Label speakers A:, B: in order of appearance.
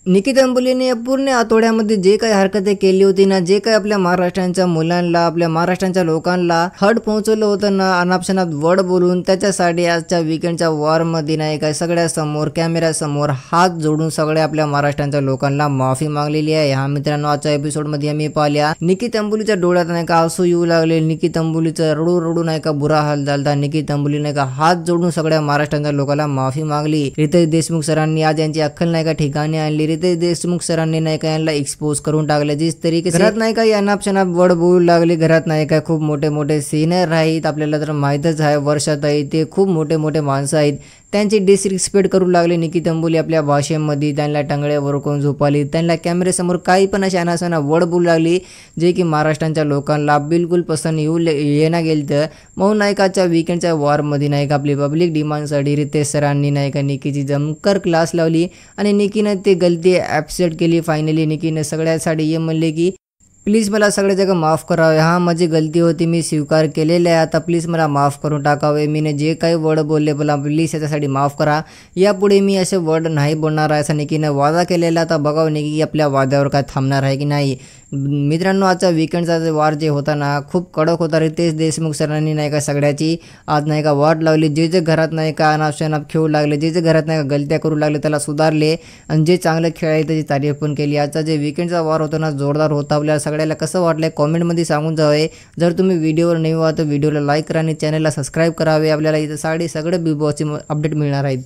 A: निकिता अंबोलीने या पूर्ण आठवड्यामध्ये जे काही हरकते केली होती ना, जे काही आपल्या महाराष्ट्राच्या मुलांना, आपल्या महाराष्ट्राच्या लोकांना हर्ट पोहोचवलं होतं ना, अनापशनात वर्ड बोलून, त्याच्यासाठी आजच्या वीकेंडच्या वॉरमध्ये नाही काय सगळ्यासमोर कॅमेऱ्यासमोर हात जोडून सगळ्या आपल्या महाराष्ट्राच्या लोकांना माफी मागलेली आहे। हा मित्रांनो, आजच्या एपिसोडमध्ये आम्ही पाहिल्या निकिता अंबोलीच्या डोळ्यात नाही का आसू येऊ लागले, निकिता अंबोलीचं रडू रडू नाही का बुरा हाल झाला। निकिता अंबोली नाही का हात जोडून सगळ्या महाराष्ट्राच्या लोकांना माफी मागली। रितेश देशमुख सरांनी आज यांची अक्कल नाही का ठिकाणी आणली। रितेश देशमुख सरांनी नाही का यांना एक्सपोज करून टाकले। जिस तरीके से घरात नाही का अनापशनात वर्ड बोलू लागले, घरात नाही का खूप मोठे मोठे सिनियर आहेत, आपल्याला तर माहीतच आहे वर्षात आहे ते खूप मोठे मोठे माणसं आहेत, त्यांची डिसरिस्पेक्ट करू लागले निकिता अंबोली आपल्या भाषेमध्ये। त्यांना टांगड्यावर कोण झोपाली, त्यांना कॅमेऱ्यासमोर काही पण अशी अनासना वर्ड बोलू लागली जे की महाराष्ट्राच्या लोकांना बिलकुल पसंत येणं गेलं। म्हणून नाही काच्या वीकेंडच्या वॉरमध्ये नाही का आपली पब्लिक डिमांडसाठी रितेश सरांनी नाही का निकीची जमकर क्लास लावली आणि निकीनं ते गलती ॲक्सेप्ट केली। फायनली निकीनं सगळ्यासाठी हे म्हणले की प्लीज मला सगळ्या जगह माफ़ करावे, हाँ माझी गलती होती, मी स्वीकार केलेलं आहे, आता प्लीज मला माफ़ करून टाकावे। मीने जे काही वर्ड बोलले मला प्लीज याच्यासाठी माफ़ करा, यापुढे मी असे वर्ड नाही बोलणार आहे असं निकीनं वादा केलेला। आता बघावं निकी आपल्या वादावर काय थांबणार आहे की नाही। मित्रांनो, आजचा वीकेंडचा वार जे होता ना खूप कडक होता। रितेश देशमुख सरांनी नाही का सगळ्याची आज नाही का वाट लावली, जे जे घरात नाही का अनापशनात खेळू लागले, जे जे घरात नाही का गलत्या करू लागले त्याला सुधारले आणि जे चांगलं खेळाले त्याची तारीफ पण केली। आजचा जे वीकेंडचा वार होता ना जोरदार होता। आपल्याला सगळ्याला कसं वाटलं कॉमेंटमध्ये सांगून जावे। जर तुम्ही व्हिडिओवर नवीन आहात तर व्हिडिओला लाईक करा आणि चॅनलला सबस्क्राईब करावे। आपल्याला इथं सगळे बिग बॉसचे अपडेट मिळणार आहेत।